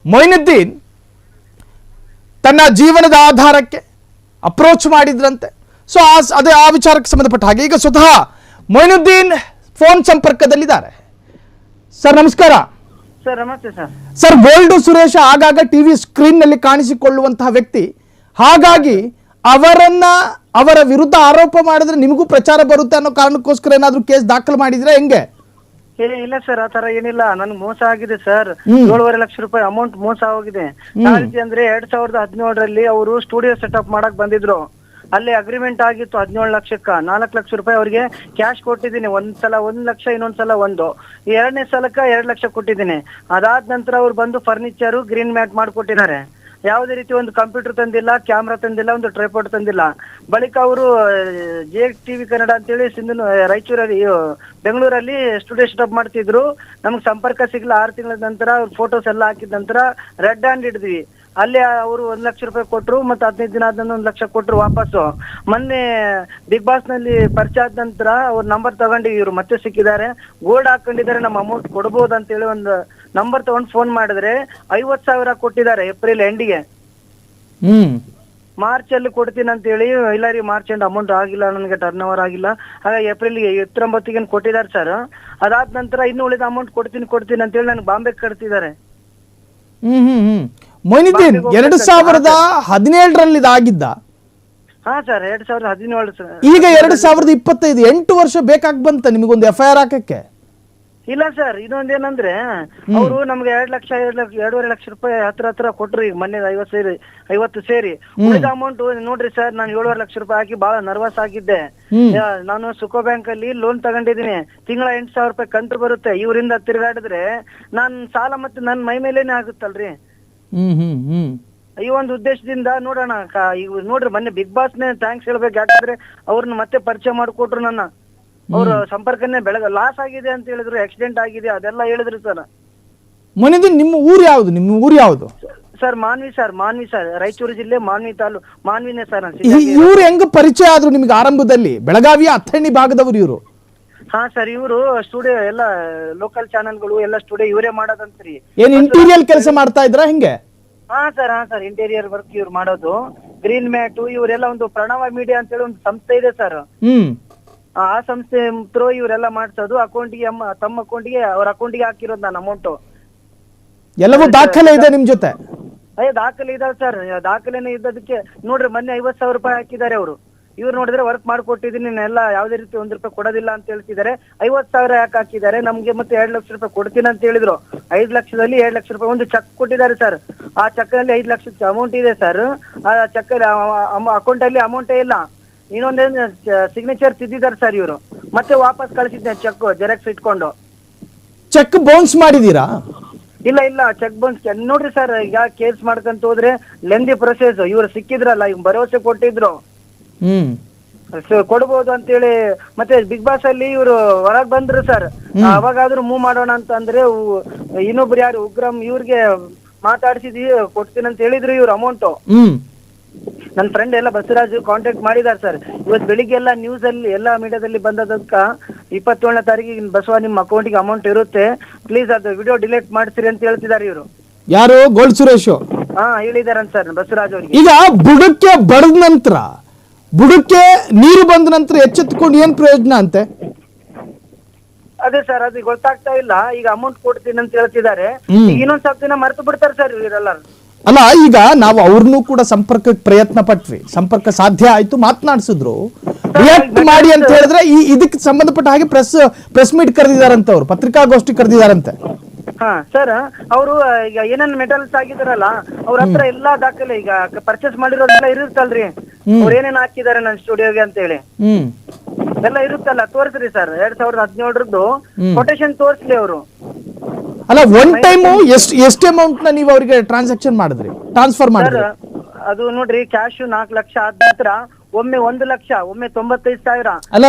ಮೊಯಿನುದ್ದೀನ್ ತನ್ನ ಜೀವನದ ಆಧಾರಕ್ಕೆ ಅಪ್ರೋಚ್ ಮಾಡಿದ್ರಂತೆ. ಸೊ ಅದೇ ಆ ವಿಚಾರಕ್ಕೆ ಸಂಬಂಧಪಟ್ಟ ಹಾಗೆ ಈಗ ಸ್ವತಃ ಮೊಯಿನುದ್ದೀನ್ ಫೋನ್ ಸಂಪರ್ಕದಲ್ಲಿದ್ದಾರೆ. ಸರ್ ನಮಸ್ಕಾರ. ಸರ್ ನಮಸ್ತೆ ಸರ್. ಸರ್, ಗೋಲ್ಡು ಸುರೇಶ ಆಗಾಗ ಟಿವಿ ಸ್ಕ್ರೀನ್ ನಲ್ಲಿ ಕಾಣಿಸಿಕೊಳ್ಳುವಂತಹ ವ್ಯಕ್ತಿ, ಹಾಗಾಗಿ ಅವರ ವಿರುದ್ಧ ಆರೋಪ ಮಾಡಿದ್ರೆ ನಿಮಗೂ ಪ್ರಚಾರ ಬರುತ್ತೆ ಅನ್ನೋ ಕಾರಣಕ್ಕೋಸ್ಕರ ಏನಾದ್ರೂ ಕೇಸ್ ದಾಖಲು ಮಾಡಿದ್ರೆ ಹೆಂಗೆ? ಇಲ್ಲ ಸರ್, ಆತರ ಏನಿಲ್ಲ. ನನ್ಗೆ ಮೋಸ ಆಗಿದೆ ಸರ್. 7.5 ಲಕ್ಷ ರೂಪಾಯಿ ಅಮೌಂಟ್ ಮೋಸ ಹೋಗಿದೆ. ಅಂದ್ರೆ 2017ರಲ್ಲಿ ಅವರು ಸ್ಟುಡಿಯೋ ಸೆಟಪ್ ಮಾಡಕ್ ಬಂದಿದ್ರು. ಅಲ್ಲಿ ಅಗ್ರಿಮೆಂಟ್ ಆಗಿತ್ತು 17 ಲಕ್ಷಕ್ಕ. 4 ಲಕ್ಷ ರೂಪಾಯಿ ಅವ್ರಿಗೆ ಕ್ಯಾಶ್ ಕೊಟ್ಟಿದ್ದೀನಿ. ಒಂದ್ಸಲ 1 ಲಕ್ಷ, ಇನ್ನೊಂದ್ಸಲ 1. ಎರಡನೇ ಸಲಕ್ಕ 2 ಲಕ್ಷ ಕೊಟ್ಟಿದ್ದೀನಿ. ಅದಾದ ನಂತರ ಅವ್ರು ಬಂದು ಫರ್ನಿಚರ್ ಗ್ರೀನ್ ಮ್ಯಾಟ್ ಮಾಡ್ಕೊಟ್ಟಿದ್ದಾರೆ. ಯಾವುದೇ ರೀತಿ ಒಂದು ಕಂಪ್ಯೂಟರ್ ತಂದಿಲ್ಲ, ಕ್ಯಾಮ್ರಾ ತಂದಿಲ್ಲ, ಒಂದು ಟ್ರೈಪಾಡ್ ತಂದಿಲ್ಲ. ಬಳಿಕ ಅವರು ಜೆ ಟಿವಿ ಕನ್ನಡ ಅಂತೇಳಿ ರಾಯಚೂರಲ್ಲಿ ಬೆಂಗಳೂರಲ್ಲಿ ಸ್ಟುಡಿಯೋ ಸೆಟಪ್ ಮಾಡ್ತಿದ್ರು. ನಮ್ಗೆ ಸಂಪರ್ಕ ಸಿಗ್ಲ. 6 ತಿಂಗಳ ನಂತರ ಅವ್ರ ಫೋಟೋಸ್ ಎಲ್ಲ ಹಾಕಿದ ನಂತರ ರೆಡ್ ಹ್ಯಾಂಡ್ ಹಿಡಿದ್ವಿ. ಅಲ್ಲಿ ಅವರು 1 ಲಕ್ಷ ರೂಪಾಯಿ ಕೊಟ್ರು. ಮತ್ತೆ 15 ದಿನ ಆದ್ಮೇಲೆ 1 ಲಕ್ಷ ಕೊಟ್ರು ವಾಪಸ್ಸು. ಮೊನ್ನೆ ಬಿಗ್ ಬಾಸ್ ನಲ್ಲಿ ಪರಿಚಯ ಆದ ನಂತರ ಅವ್ರ ನಂಬರ್ ತಗೊಂಡು ಇವ್ರು ಮತ್ತೆ ಸಿಕ್ಕಿದ್ದಾರೆ. ಗೋಲ್ಡ್ ಹಾಕೊಂಡಿದ್ದಾರೆ, ನಮ್ಮ ಅಮೌಂಟ್ ಕೊಡ್ಬೋದು ಅಂತೇಳಿ ಒಂದು ನಂಬರ್ ತಗೊಂಡು ಫೋನ್ ಮಾಡಿದ್ರೆ 50,000 ಕೊಟ್ಟಿದ್ದಾರೆ ಏಪ್ರಿಲ್ ಎಂಡಿಗೆ. ಮಾರ್ಚ್ ಅಲ್ಲಿ ಕೊಡ್ತೀನಿ ಅಂತ ಹೇಳಿ, ಇಲ್ಲ ರೀ ಮಾರ್ಚ್ ಎಂಡ್ ಅಮೌಂಟ್ ಆಗಿಲ್ಲ, ನನಗೆ ಟರ್ನ್ ಓವರ್ ಆಗಿಲ್ಲ. ಹಾಗಾಗಿ ಏಪ್ರಿಲ್ಗೆ 19ಗೆ ಕೊಟ್ಟಿದ್ದಾರೆ ಸರ್. ಅದಾದ ನಂತರ ಇನ್ನು ಉಳಿದ ಅಮೌಂಟ್ ಕೊಡ್ತೀನಿ ಅಂತ ಹೇಳಿ ನನಗೆ ಬಾಂಬೆ ಕಟ್ತಿದ್ದಾರೆ. ಮೊಯಿನುದ್ದೀನ್ 2017ರಲ್ಲಿ ಇದಾಗಿದ್ದ. ಹಾ ಸರ್, 2017 ಸರ್. ಈಗ 2025, 8 ವರ್ಷ ಬೇಕಾಗಿ ಬಂತ ನಿಮಗೊಂದು FIR ಹಾಕಕ್ಕೆ? ಇಲ್ಲ ಸರ್, ಇನ್ನೊಂದೇನಂದ್ರೆ ಅವರು ನಮ್ಗೆ 2.5 ಲಕ್ಷ ರೂಪಾಯಿ ಹತ್ರ ಕೊಟ್ರು. ಈಗ ಮೊನ್ನೆ 50 ಸೇರಿ ಉಳಿದ ಅಮೌಂಟ್ ನೋಡ್ರಿ ಸರ್. ನಾನು 7.5 ಲಕ್ಷ ರೂಪಾಯಿ ಹಾಕಿ ಬಹಳ ನರ್ವಸ್ ಆಗಿದ್ದೆ. ನಾನು ಸುಕೋ ಬ್ಯಾಂಕ್ ಅಲ್ಲಿ ಲೋನ್ ತಗೊಂಡಿದ್ದೀನಿ. ತಿಂಗಳ 8,000 ರೂಪಾಯಿ ಕಂತು ಬರುತ್ತೆ. ಇವರಿಂದ ತಿರುಗಾಡಿದ್ರೆ ನಾನ್ ಸಾಲ ಮತ್ತೆ ನನ್ ಮೈ ಮೇಲೇನೆ ಆಗುತ್ತಲ್ರಿ. ಈ ಒಂದು ಉದ್ದೇಶದಿಂದ ನೋಡೋಣ. ಈಗ ನೋಡ್ರಿ, ಮೊನ್ನೆ ಬಿಗ್ ಬಾಸ್ ನೇ ಥ್ಯಾಂಕ್ಸ್ ಹೇಳ್ಬೇಕು. ಯಾಕಂದ್ರೆ ಅವ್ರನ್ನ ಮತ್ತೆ ಪರಿಚಯ ಮಾಡಿಕೊಟ್ರು. ನನ್ನ ಅವ್ರ ಸಂಪರ್ಕನೇ ಲಾಸ್ ಆಗಿದೆ ಅಂತ ಹೇಳಿದ್ರು, ಆಕ್ಸಿಡೆಂಟ್ ಆಗಿದೆ ಅದೆಲ್ಲ ಹೇಳಿದ್ರು ಸರ್. ಮೊಯಿನುದ್ದೀನ್ ನಿಮ್ಮ ಊರು ಯಾವುದು? ಸರ್ ಮಾನ್ವಿ ಸರ್, ರಾಯಚೂರು ಜಿಲ್ಲೆ ಮಾನ್ವಿ ತಾಲೂಕು, ಮಾನ್ವಿನೇ ಸರ್. ಇವ್ರು ಹೆಂಗ ಪರಿಚಯ ಆದ್ರು ನಿಮ್ಗೆ ಆರಂಭದಲ್ಲಿ? ಬೆಳಗಾವಿಯ ಅಥಣಿ ಭಾಗದವರು ಇವರು? ಹಾ ಸರ್, ಇವರು ಸ್ಟುಡಿಯೋ ಎಲ್ಲ ಲೋಕಲ್ ಚಾನೆಲ್ಗಳು ಎಲ್ಲ ಸ್ಟುಡಿಯೋ ಇವರೇ ಮಾಡೋದಂತ್ರಿ. ಏನ್ ಇಂಟೀರಿಯರ್ ಕೆಲಸ ಮಾಡ್ತಾ ಇದ್ರ ಹೆಂಗೆ? ಹಾ ಸರ್, ಇಂಟೀರಿಯರ್ ವರ್ಕ್ ಇವ್ರು ಮಾಡೋದು. ಗ್ರೀನ್ ಮ್ಯಾಟ್ ಇವರೆಲ್ಲ ಒಂದು ಪ್ರಣವ ಮೀಡಿಯಾ ಅಂತ ಹೇಳಿ ಒಂದು ಸಂಸ್ಥೆ ಇದೆ ಸರ್. ಆ ಸಂಸ್ಥೆ ಥ್ರೂ ಇವರೆಲ್ಲ ಮಾಡ್ಸೋದು. ಅಕೌಂಟಿಗೆ ತಮ್ಮ ಅಕೌಂಟಿಗೆ, ಅವ್ರ ಅಕೌಂಟಿಗೆ ಹಾಕಿರೋದು ನಾನು ಅಮೌಂಟ್. ಎಲ್ಲವೂ ದಾಖಲೆ ಇದೆ ನಿಮ್ ಜೊತೆ? ದಾಖಲೆ ಇದಾವೆ ಸರ್. ದಾಖಲೆನೇ ಇದ್ದದಕ್ಕೆ ನೋಡ್ರಿ, ಮೊನ್ನೆ 50,000 ರೂಪಾಯಿ ಹಾಕಿದ್ದಾರೆ ಅವರು. ಇವ್ರು ನೋಡಿದ್ರೆ ವರ್ಕ್ ಮಾಡ್ಕೊಟ್ಟಿದ್ದೀನಿ ಎಲ್ಲ, ಯಾವುದೇ ರೀತಿ 1 ರೂಪಾಯಿ ಕೊಡೋದಿಲ್ಲ ಅಂತ ಹೇಳ್ತಿದ್ದಾರೆ. 50,000 ಯಾಕೆ ಹಾಕಿದ್ದಾರೆ? ನಮ್ಗೆ ಮತ್ತೆ 2 ಲಕ್ಷ ರೂಪಾಯಿ ಕೊಡ್ತೀನಿ ಅಂತ ಹೇಳಿದ್ರು. 5 ಲಕ್ಷದಲ್ಲಿ 2 ಲಕ್ಷ ರೂಪಾಯಿ ಒಂದು ಚೆಕ್ ಕೊಟ್ಟಿದ್ದಾರೆ ಸರ್. ಆ ಚೆಕ್ ಅಲ್ಲಿ 5 ಲಕ್ಷ ಅಮೌಂಟ್ ಇದೆ ಸರ್. ಆ ಚೆಕ್ ಅಕೌಂಟ್ ಅಲ್ಲಿ ಅಮೌಂಟೇ ಇಲ್ಲ. ಇನ್ನೊಂದೇನು ಸಿಗ್ನೇಚರ್ ತಿದ್ದಿದ್ದಾರೆ ಸರ್ ಇವರು. ಮತ್ತೆ ವಾಪಸ್ ಕಳಿಸಿದ್ದೆ ಚೆಕ್ ಜೆರಾಕ್ಸ್ ಇಟ್ಕೊಂಡು. ಚೆಕ್ ಬೌನ್ಸ್ ಮಾಡಿದೀರಾ? ಇಲ್ಲ, ಚೆಕ್ ಬೌನ್ಸ್ ನೋಡ್ರಿ ಸರ್. ಈಗ ಕೇಸ್ ಮಾಡ್ಕೊಂತ ಹೋದ್ರೆ ಲೆಂದಿ ಪ್ರೊಸೆಸ್. ಇವ್ರು ಸಿಕ್ಕಿದ್ರಲ್ಲ, ಈಗ ಭರವಸೆ ಕೊಟ್ಟಿದ್ರು ಕೊಡ್ಬೋದು ಅಂತೇಳಿ. ಮತ್ತೆ ಬಿಗ್ ಬಾಸ್ ಅಲ್ಲಿ ಇವರು ಹೊರಗ್ ಬಂದ್ರು ಸರ್. ಅವಾಗಾದ್ರೂ ಮೂವ್ ಮಾಡೋಣ ಅಂತ ಅಂದ್ರೆ ಇನ್ನೊಬ್ರು ಯಾರು ಉಗ್ರಂ ಇವ್ರಿಗೆ ಮಾತಾಡ್ಸಿದ್ವಿ, ಕೊಡ್ತೀನಿ ಅಂತ ಹೇಳಿದ್ರು ಇವ್ರು ಅಮೌಂಟ್. ನನ್ನ ಫ್ರೆಂಡ್ ಎಲ್ಲ ಬಸವರಾಜ್ ಕಾಂಟ್ಯಾಕ್ಟ್ ಮಾಡಿದಾರೆ ಸರ್. ಇವತ್ತು ಬೆಳಿಗ್ಗೆ ಎಲ್ಲ ನ್ಯೂಸ್ ಅಲ್ಲಿ ಎಲ್ಲ ಮೀಡಿಯಾದಲ್ಲಿ ಬಂದದಕ್ಕ 27ನೇ ತಾರೀಕಿಗೆ ಬಸವ ನಿಮ್ಮ ಅಕೌಂಟಿಗೆ ಅಮೌಂಟ್ ಇರುತ್ತೆ, ಪ್ಲೀಸ್ ಅದು ವಿಡಿಯೋ ಡಿಲೀಟ್ ಮಾಡ್ತೀರಿ ಅಂತ ಹೇಳ್ತಿದ್ದಾರೆ ಇವರು. ಯಾರು? ಗೋಲ್ಡ್ ಸುರೇಶ್? ಹಾ, ಹೇಳಿದಾರಂತ ಸರ್ ಬಸವರಾಜ್ ಅವ್ರಿಗೆ. ಈಗ ಬುಡಕ್ಕೆ ಬಡದ ನಂತರ, ಬುಡಕ್ಕೆ ನೀರು ಬಂದ ನಂತರ ಎಚ್ಚೆತ್ಕೊಂಡು ಏನ್ ಪ್ರಯೋಜನ ಅಂತೆ? ಅದೇ ಸರ್, ಅದು ಗೊತ್ತಾಗ್ತಾ ಇಲ್ಲ. ಈಗ ಅಮೌಂಟ್ ಕೊಡ್ತೀನಿ ಅಂತ ಹೇಳ್ತಿದ್ದಾರೆ. ಇನ್ನೊಂದ್ ಸ್ವಲ್ಪ ದಿನ ಮರ್ತು ಬಿಡ್ತಾರೆ ಸರ್ ಇವರೆಲ್ಲ. ಅಲ್ಲ, ಈಗ ನಾವು ಅವ್ರನ್ನೂ ಕೂಡ ಸಂಪರ್ಕಕ್ಕೆ ಪ್ರಯತ್ನ ಪಟ್ವಿ, ಸಂಪರ್ಕ ಸಾಧ್ಯ ಆಯ್ತು, ಮಾತನಾಡಿಸಿದ್ರು. ರಿಯಾಕ್ಟ್ ಮಾಡಿ ಅಂತ ಹೇಳಿದ್ರೆ ಇದಕ್ಕೆ ಸಂಬಂಧಪಟ್ಟ ಹಾಗೆ ಪ್ರೆಸ್ ಮೀಟ್ ಕರೆದಿದಾರಂತೆ, ಅವ್ರು ಪತ್ರಿಕಾಗೋಷ್ಠಿ ಕರೆದಿದಾರಂತೆ. ಹಾ ಸರ್, ಅವರು ಈಗ ಏನೇನ್ ಮೆಟಲ್ಸ್ ಆಗಿದಾರಲ್ಲ ಅವ್ರ ಹತ್ರ ಎಲ್ಲಾ ದಾಖಲೆ, ಈಗ ಪರ್ಚೇಸ್ ಮಾಡಿರೋದೆಲ್ಲ ಇರುತ್ತಲ್ರಿ, ಅವ್ರು ಏನೇನ್ ಹಾಕಿದಾರೆ ನನ್ನ ಸ್ಟುಡಿಯೋಗೆ ಅಂತ ಹೇಳಿ ಎಲ್ಲ ಇರುತ್ತಲ್ಲ, ತೋರಿಸ್ರಿ ಸರ್. 2017ರದ್ದು ಕೊಟೇಶನ್ ತೋರಿಸ್ಲಿ ಅವರು. ಅಲ್ಲ, ಒನ್ ಟೈಮ್ ಎಷ್ಟು ಅಮೌಂಟ್ ನ ನೀವು ಅವರಿಗೆ ಟ್ರಾನ್ಸಾಕ್ಷನ್ ಮಾಡಿದ್ರಿ, ಟ್ರಾನ್ಸ್ಫರ್ ಮಾಡಿದ್ರಿ? ಅದು ನೋಡ್ರಿ, ಕ್ಯಾಶ್ 4 ಲಕ್ಷ ಆದ ನಂತರ ಒಮ್ಮೆ 1 ಲಕ್ಷ, ಒಮ್ಮೆ 95,000.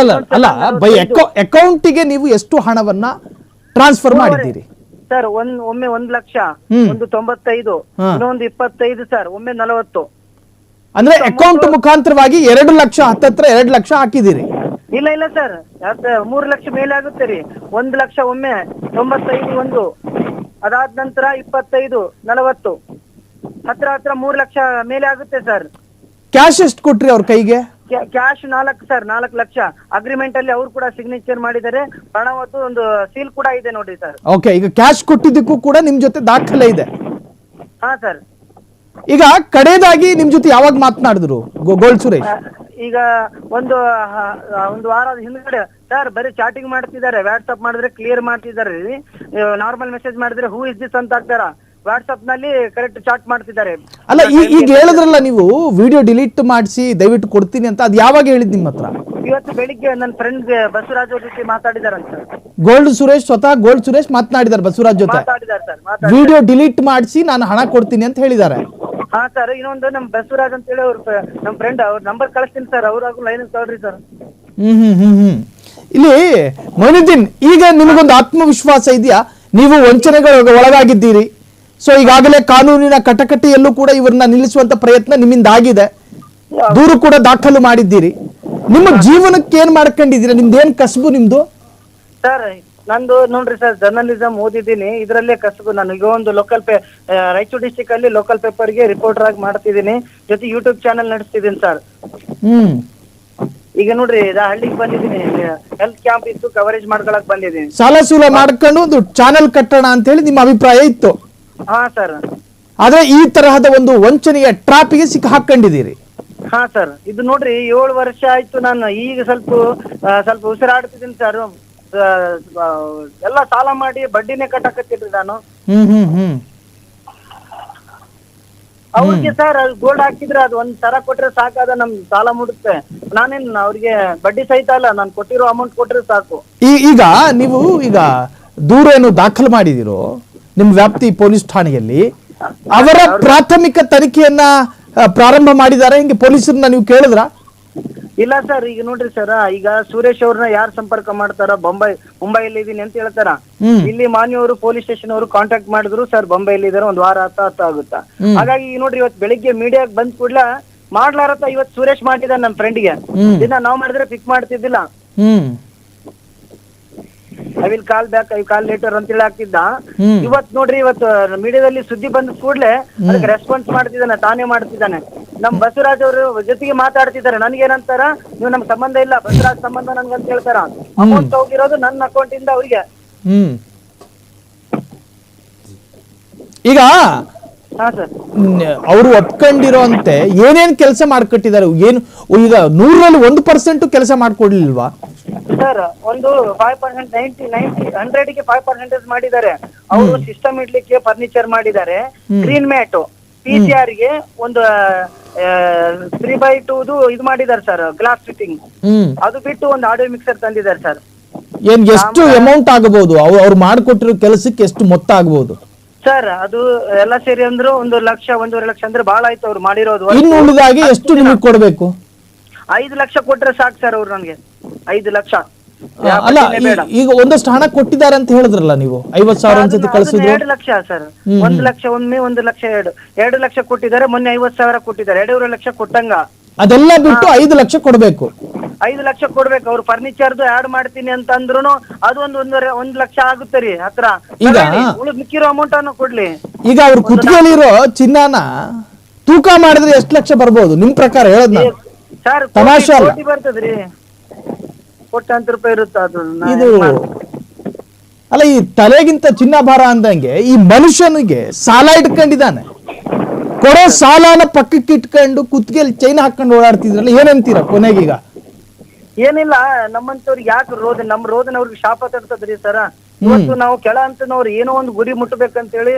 ಅಲ್ಲ, ಬೈ ಅಕೌಂಟಿಗೆ ನೀವು ಎಷ್ಟು ಹಣವನ್ನ ಟ್ರಾನ್ಸ್ಫರ್ ಮಾಡಿದ್ದೀರಿ ಸರ್? ಒಮ್ಮೆ 1 ಲಕ್ಷ, ಒಂದು 95, ಇನ್ನೊಂದು 25 ಸರ್, ಒಮ್ಮೆ 40. ಅಂದ್ರೆ ಅಕೌಂಟ್ ಮುಖಾಂತರವಾಗಿ 2 ಲಕ್ಷ, ಹತ್ತತ್ರ 2 ಲಕ್ಷ ಹಾಕಿದಿರಿ? ಇಲ್ಲ ಸರ್, 3 ಲಕ್ಷ ಮೇಲೆ ಆಗುತ್ತೆ ರೀ. 1 ಲಕ್ಷ ಒಮ್ಮೆ, 95 ಒಂದು, ಅದಾದ ನಂತರ 25, 40 ಹತ್ರ 3 ಲಕ್ಷ ಮೇಲೆ ಆಗುತ್ತೆ ಸರ್. ಕ್ಯಾಶ್ ಎಷ್ಟು ಕೊಟ್ರಿ ಅವ್ರ ಕೈಗೆ? ಕ್ಯಾಶ್ 4 ಲಕ್ಷ. ಅಗ್ರಿಮೆಂಟ್ ಅಲ್ಲಿ ಅವ್ರು ಕೂಡ ಸಿಗ್ನೇಚರ್ ಮಾಡಿದ್ದಾರೆ. ಹಣವತ್ತು ಒಂದು ಸೀಲ್ ಕೂಡ ಇದೆ ನೋಡಿ ಸರ್. ಓಕೆ, ಈಗ ಕ್ಯಾಶ್ ಕೊಟ್ಟಿದ್ದಕ್ಕೂ ಕೂಡ ನಿಮ್ ಜೊತೆ ದಾಖಲೆ ಇದೆ? ಹಾ ಸರ್. ಈಗ ಕಡೆದಾಗಿ ನಿಮ್ ಜೊತೆ ಯಾವಾಗ ಮಾತನಾಡಿದ್ರು ಗೋಲ್ಡ್ ಸುರೇಶ್? ಈಗ ಒಂದು ವಾರದ ಹಿಂದ್ಗಡೆ ಸರ್ ಬರೀ ಚಾಟಿಂಗ್ ಮಾಡ್ತಿದ್ದಾರೆ. ವಾಟ್ಸ್ಆಪ್ ಮಾಡಿದ್ರೆ ಕ್ಲಿಯರ್ ಮಾಡ್ತಿದ್ದಾರೆ, ನಾರ್ಮಲ್ ಮೆಸೇಜ್ ಮಾಡಿದ್ರೆ ಹೂ ಇಸ್ ದಿಸ್ ಅಂತ ಹಾಕ್ತಾರ. ವಾಟ್ಸ್ಆಪ್ ನಲ್ಲಿ ಕರೆಕ್ಟ್ ಚಾಟ್ ಮಾಡ್ತಿದ್ದಾರೆ. ಅಲ್ಲ, ಈಗ ಹೇಳಿದ್ರಲ್ಲ ನೀವು ವಿಡಿಯೋ ಡಿಲೀಟ್ ಮಾಡಿಸಿ ದಯವಿಟ್ಟು ಕೊಡ್ತೀನಿ ಅಂತ, ಅದು ಯಾವಾಗ ಹೇಳಿದ್ ನಿಮ್ಮ ಹತ್ರ? ಇವತ್ತು ಬೆಳಿಗ್ಗೆ ನನ್ನ ಫ್ರೆಂಡ್ ಬಸವರಾಜ್ ಅವ್ರ ಜೊತೆ ಮಾತಾಡಿದಾರಂತ. ಗೋಲ್ಡ್ ಸುರೇಶ್, ಸ್ವತಃ ಗೋಲ್ಡ್ ಸುರೇಶ್ ಮಾತನಾಡಿದಾರೆ ಬಸವರಾಜ್ ಜೊತೆ? ಮಾತಾಡಿದಾರೆ ಸರ್. ವಿಡಿಯೋ ಡಿಲೀಟ್ ಮಾಡಿಸಿ ನಾನು ಹಣ ಕೊಡ್ತೀನಿ ಅಂತ ಹೇಳಿದ್ದಾರೆ. ಹಾ ಸರ್. ಇನ್ನೊಂದು ನಮ್ ಬಸವರಾಜ್ ಅಂತ ಹೇಳಿ ಅವ್ರ ನಮ್ ಫ್ರೆಂಡ್, ಅವ್ರ ನಂಬರ್ ಕಳಿಸ್ತೀನಿ ಸರ್. ಅವ್ರಾಗೂ ಲೈನ್ ತಗೊಳ್ರಿ ಸರ್. ಇಲ್ಲಿ ಮೊಯ್ನುದ್ದೀನ್, ಈಗ ನಿಮಗೊಂದು ಆತ್ಮವಿಶ್ವಾಸ ಇದೆಯಾ? ನೀವು ವಂಚನೆಗಳ ಒಳಗಾಗಿದ್ದೀರಿ. ಸೊ ಈಗಾಗಲೇ ಕಾನೂನಿನ ಕಟಕಟೆಯಲ್ಲೂ ಕೂಡ ಇವ್ರನ್ನ ನಿಲ್ಲಿಸುವಂತ ಪ್ರಯತ್ನ ನಿಮ್ಮಿಂದ ಆಗಿದೆ, ದೂರು ಕೂಡ ದಾಖಲು ಮಾಡಿದ್ದೀರಿ. ನಿಮ್ಮ ಜೀವನಕ್ಕೆ ಏನ್ ಮಾಡ್ಕೊಂಡಿದ್ದೀರಾ? ನಿಮ್ದೇನ್ ಕಸಬು ನಿಮ್ದು? ಸರ್ ನಂದು ನೋಡ್ರಿ ಸರ್, ಜರ್ನಲಿಸಂ ಓದಿದ್ದೀನಿ. ಇದರಲ್ಲೇ ಕಸಬು. ನಾನು ಈಗ ಒಂದು ಲೋಕಲ್ ರಾಯಚೂರು ಡಿಸ್ಟಿಕ್ ಅಲ್ಲಿ ಲೋಕಲ್ ಪೇಪರ್ ಗೆ ರಿಪೋರ್ಟರ್ ಆಗಿ ಮಾಡ್ತಿದ್ದೀನಿ, ಜೊತೆ ಯೂಟ್ಯೂಬ್ ಚಾನೆಲ್ ನಡೆಸ್ತಿದ್ದೀನಿ ಸರ್. ಈಗ ನೋಡ್ರಿ ಹಳ್ಳಿಗೆ ಬಂದಿದ್ದೀನಿ, ಹೆಲ್ತ್ ಕ್ಯಾಂಪ್ ಇತ್ತು, ಕವರೇಜ್ ಮಾಡ್ಕೊಳಕ್ ಬಂದಿದ್ದೀನಿ. ಸಾಲ ಸೂಲ ಮಾಡ್ಕೊಂಡು ಒಂದು ಚಾನೆಲ್ ಕಟ್ಟೋಣ ಅಂತ ಹೇಳಿ ನಿಮ್ಮ ಅಭಿಪ್ರಾಯ ಇತ್ತು? ಹಾ ಸರ್. ಆದ್ರೆ ಈ ತರಹದ ಒಂದು ವಂಚನೆಯ ಟ್ರಾಪಿಗೆ ಸಿಕ್ಕ ಹಾಕೊಂಡಿದ್ದೀರಿ? ಹಾ ಸರ್. ಇದು ನೋಡ್ರಿ 7 ವರ್ಷ ಆಯ್ತು. ನಾನು ಈಗ ಸ್ವಲ್ಪ ಉಸಿರಾಡ್ತಿದ್ದೀನಿ ಸರ್. ಎಲ್ಲ ಸಾಲ ಮಾಡಿ ಬಡ್ಡಿನೇ ಕಟ್ಟಕತ್ತಿದ್ರಿ ನಾನು. ಅವ್ರಿಗೆ ಸರ್ ಗೋಲ್ಡ್ ಹಾಕಿದ್ರೆ ಅದು 1 ಸರ ಕೊಟ್ರೆ ಸಾಕಾದ ನಮ್ ಸಾಲ ಮುಡುತ್ತೆ. ನಾನೇನ್ ಅವ್ರಿಗೆ ಬಡ್ಡಿ ಸಹಿತ ಅಲ್ಲ, ನಾನು ಕೊಟ್ಟಿರೋ ಅಮೌಂಟ್ ಕೊಟ್ರೆ ಸಾಕು. ಈಗ ನೀವು ದೂರ ಏನು ದಾಖಲು ಮಾಡಿದಿರೋ ನಿಮ್ ವ್ಯಾಪ್ತಿ ಪೊಲೀಸ್ ಠಾಣೆಯಲ್ಲಿ, ಅವರ ಪ್ರಾಥಮಿಕ ತನಿಖೆಯನ್ನ ಪ್ರಾರಂಭ ಮಾಡಿದ್ದಾರೆ? ಹಿಂಗೆ ಪೊಲೀಸರನ್ನ ನೀವು ಕೇಳಿದ್ರ? ಇಲ್ಲ ಸರ್. ಈಗ ನೋಡ್ರಿ ಸರ್, ಈಗ ಸುರೇಶ್ ಅವ್ರನ್ನ ಯಾರು ಸಂಪರ್ಕ ಮಾಡ್ತಾರ, ಮುಂಬೈಯಲ್ಲಿ ಇದೀನಿ ಅಂತ ಹೇಳ್ತಾರ. ಇಲ್ಲಿ ಮಾನ್ಯವರು ಪೊಲೀಸ್ ಸ್ಟೇಷನ್ ಅವರು ಕಾಂಟ್ಯಾಕ್ಟ್ ಮಾಡಿದ್ರು ಸರ್, ಬಂಬೈಲಿ ಇದಾರೆ, 1 ವಾರ ಆಗುತ್ತಾ. ಹಾಗಾಗಿ ಈಗ ನೋಡ್ರಿ ಇವತ್ತು ಬೆಳಿಗ್ಗೆ ಮೀಡಿಯಾಗ್ ಬಂದ್ ಕೂಡ್ಲ ಮಾಡ್ಲಾರತ್ತ ಇವತ್ತು ಸುರೇಶ್ ಮಾಡಿದ ನಮ್ ಫ್ರೆಂಡ್ಗೆ. ಇದನ್ನ ನಾವ್ ಮಾಡಿದ್ರೆ ಪಿಕ್ ಮಾಡ್ತಿದ್ದಿಲ್ಲ. I will call back, I call later ಅಂತ ಹೇಳಿ ಆಗ್ತಿದ್ದ. ಇವತ್ ನೋಡ್ರಿ, ಇವತ್ತು ಮೀಡಿಯಾದಲ್ಲಿ ಸುದ್ದಿ ಬಂದ ಕೂಡ್ಲೆ ಅದಕ್ಕೆ ರೆಸ್ಪಾನ್ಸ್ ಮಾಡ್ತಿದ್ದಾನೆ, ತಾನೇ ಮಾಡ್ತಿದ್ದಾನೆ. ನಮ್ ಬಸವರಾಜ್ ಅವರು ಜೊತೆಗೆ ಮಾತಾಡ್ತಿದ್ದಾರೆ. ನನ್ಗೇನಂತಾರ, ನೀವು ನಮ್ ಸಂಬಂಧ ಇಲ್ಲ, ಬಸವರಾಜ್ ಸಂಬಂಧ ನನ್ಗಂತ ಹೇಳ್ತಾರ. ಅಮೌಂಟ್ ಹೋಗಿರೋದು ನನ್ನ ಅಕೌಂಟ್ ಇಂದ ಅವ್ರಿಗೆ. ಈಗ ಹಾ ಸರ್. ಅವರು ಒಪ್ಕೊಂಡಿರೋಂತೆ ಏನೇನ್ ಕೆಲಸ ಮಾಡ್ಕೊಟ್ಟಿದ್ದಾರೆ? ಏನು ಈಗ 100ರಲ್ಲಿ 1% ಕೆಲಸ ಮಾಡ್ಕೊಡ್ಲಿಲ್ವಾ ಸರ್? ಒಂದು 5%, 100ಗೆ 5% ಮಾಡಿದ್ದಾರೆ. ಅವರು ಸಿಸ್ಟಮ್ ಇಡ್ಲಿಕ್ಕೆ ಫರ್ನಿಚರ್ ಮಾಡಿದ್ದಾರೆ. ಗ್ರೀನ್ ಮ್ಯಾಟ್, PCR ಗೆ ಒಂದು 3x2 ಇದು ಮಾಡಿದ್ದಾರೆ ಸರ್, ಗ್ಲಾಸ್ ಫಿಟ್ಟಿಂಗ್. ಅದು ಬಿಟ್ಟು ಒಂದು ಆಡಿಯೋ ಮಿಕ್ಸರ್ ತಂದಿದ್ದಾರೆ ಸರ್. ಏನ್ ಎಷ್ಟು ಅಮೌಂಟ್ ಆಗಬಹುದು? ಅವ್ರು ಮಾಡಿಕೊಟ್ಟಿರೋ ಕೆಲಸಕ್ಕೆ ಎಷ್ಟು ಮೊತ್ತ ಆಗಬಹುದು ಸರ್? ಅದು ಎಲ್ಲ ಸೇರಿ ಅಂದ್ರು 1 ಲಕ್ಷ, 1.5 ಲಕ್ಷ ಅಂದ್ರೆ ಬಹಳ ಆಯ್ತು ಅವ್ರು ಮಾಡಿರೋದು. ಇನ್ನು ಉಳಿದಾಗಿ ಎಷ್ಟು ನಿಮಗೆ ಕೊಡ್ಬೇಕು? 5 ಲಕ್ಷ ಕೊಟ್ರೆ ಸಾಕು ಸರ್ ಅವ್ರು ನನ್ಗೆ. 5 ಲಕ್ಷ ಅಲ್ಲ, ಈಗ ಒಂದಷ್ಟು ಹಣ ಕೊಟ್ಟಿದ್ದಾರೆ ಅಂತ ಹೇಳಿದ್ರಲ್ಲ ನೀವು, 50,000 ಅನ್ಸತಿ ಕಳಿಸಿದ್ರು. 2 ಲಕ್ಷ ಸರ್. 1 ಲಕ್ಷ ಒಮ್ಮೆ, 1 ಲಕ್ಷ 2 ಲಕ್ಷ ಕೊಟ್ಟಿದ್ದಾರೆ. ಮೊನ್ನೆ 50,000 ಕೊಟ್ಟಿದ್ದಾರೆ. 2.5 ಲಕ್ಷ ಕೊಟ್ಟಂಗ. ಅದೆಲ್ಲ ಬಿಟ್ಟು 5 ಲಕ್ಷ ಕೊಡ್ಬೇಕು. 5 ಲಕ್ಷ ಕೊಡ್ಬೇಕು. ಅವ್ರು ಫರ್ನಿಚರ್ದು ಆಡ್ ಮಾಡ್ತೀನಿ ಅಂತ ಅಂದ್ರುನು ಅದು 1 ಲಕ್ಷ ಆಗುತ್ತೆ ರೀ ಹತ್ರ. ಈಗ ಉಳಿದ ಮಿಕ್ಕಿರೋ ಅಮೌಂಟ್ ಅನ್ನು ಕೊಡ್ಲಿ. ಈಗ ಅವ್ರು ಕುತ್ತಿಗೆಲಿರೋ ಚಿನ್ನನ ತೂಕ ಮಾಡಿದ್ರೆ ಎಷ್ಟು ಲಕ್ಷ ಬರ್ಬೋದು ನಿಮ್ ಪ್ರಕಾರ? ಹೇಳೋದ್ ಸರ್, ಕೋಟಿ ಬರ್ತದ್ರಿ. ಕೋಟ್ಯಾಂತರ ರೂಪಾಯಿ ಇರುತ್ತೆ ಅದು. ಇದು ಅಲ್ಲ, ಈ ತಲೆಗಿಂತ ಚಿನ್ನ ಭಾರ ಅಂದಂಗೆ ಈ ಮನುಷ್ಯನಿಗೆ ಸಾಲ ಇಟ್ಕೊಂಡಿದ್ದಾನೆ. ಕೊಡೋ ಸಾಲನ ಪಕ್ಕಕ್ಕೆ ಇಟ್ಕೊಂಡು ಕುತ್ತಿಗೆಯಲ್ಲಿ ಚೈನ್ ಹಾಕೊಂಡು ಓಡಾಡ್ತಿದ್ರಲ್ಲ, ಏನಂತೀರ ಕೊನೆಗೀಗ? ಏನಿಲ್ಲ, ನಮ್ಮಂತವ್ರಿಗೆ ಯಾಕೆ ನಮ್ ರೋದನವ್ರಿಗೆ ಶಾಪ ತಡ್ತದ್ರಿ ಸರ. ಇವತ್ತು ನಾವು ಕೆಳ ಅಂತನವ್ರು ಏನೋ ಒಂದು ಗುರಿ ಮುಟ್ಟಬೇಕಂತ ಹೇಳಿ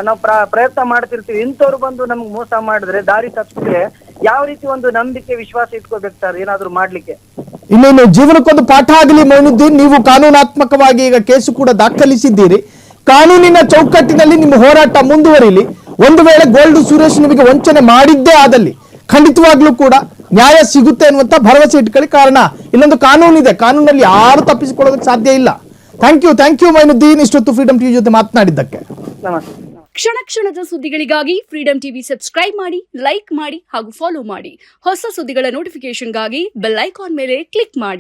ನಾವು ಪ್ರಯತ್ನ ಮಾಡ್ತಿರ್ತೀವಿ. ಇಂಥವ್ರು ಬಂದು ನಮ್ಗೆ ಮೋಸ ಮಾಡಿದ್ರೆ, ದಾರಿ ತಪ್ಪಿದ್ರೆ ಯಾವ ರೀತಿ ಒಂದು ನಂಬಿಕೆ ವಿಶ್ವಾಸ ಇಟ್ಕೋಬೇಕು ಸರ್ ಏನಾದ್ರು ಮಾಡ್ಲಿಕ್ಕೆ? ಇನ್ನೇನು ಜೀವನಕ್ಕೊಂದು ಪಾಠ ಆಗಲಿ ಮೊಯ್ನುದ್ದೀನ್. ನೀವು ಕಾನೂನಾತ್ಮಕವಾಗಿ ಈಗ ಕೇಸು ಕೂಡ ದಾಖಲಿಸಿದ್ದೀರಿ. ಕಾನೂನಿನ ಚೌಕಟ್ಟಿನಲ್ಲಿ ನಿಮ್ಮ ಹೋರಾಟ ಮುಂದುವರಿಲಿ. ಒಂದು ವೇಳೆ ಗೋಲ್ಡ್ ಸುರೇಶ್ ನಿಮಗೆ ವಂಚನೆ ಮಾಡಿದ್ದೇ ಆದಲ್ಲಿ ಖಂಡಿತವಾಗ್ಲೂ ಕೂಡ ನ್ಯಾಯ ಸಿಗುತ್ತೆ ಅನ್ನುವಂತ ಭರವಸೆ ಇಟ್ಕೊಳ್ಳಿ. ಕಾರಣ ಇಲ್ಲೊಂದು ಕಾನೂನಿದೆ, ಕಾನೂನಲ್ಲಿ ಯಾರು ತಪ್ಪಿಸಿಕೊಳ್ಳೋದಕ್ಕೆ ಸಾಧ್ಯ ಇಲ್ಲ. ಥ್ಯಾಂಕ್ ಯು ಮೊಯ್ನುದ್ದೀನ್, ಇಷ್ಟೊತ್ತು ಫ್ರೀಡಮ್ ಟಿವಿ ಜೊತೆ ಮಾತನಾಡಿದ್ದಕ್ಕೆ. ಕ್ಷಣ ಕ್ಷಣದ ಸುದ್ದಿಗಳಿಗಾಗಿ ಫ್ರೀಡಮ್ ಟಿವಿ ಸಬ್ಸ್ಕ್ರೈಬ್ ಮಾಡಿ, ಲೈಕ್ ಮಾಡಿ ಹಾಗೂ ಫಾಲೋ ಮಾಡಿ. ಹೊಸ ಸುದ್ದಿಗಳ ನೋಟಿಫಿಕೇಶನ್ಗಾಗಿ ಬೆಲ್ ಐಕಾನ್ ಮೇಲೆ ಕ್ಲಿಕ್ ಮಾಡಿ.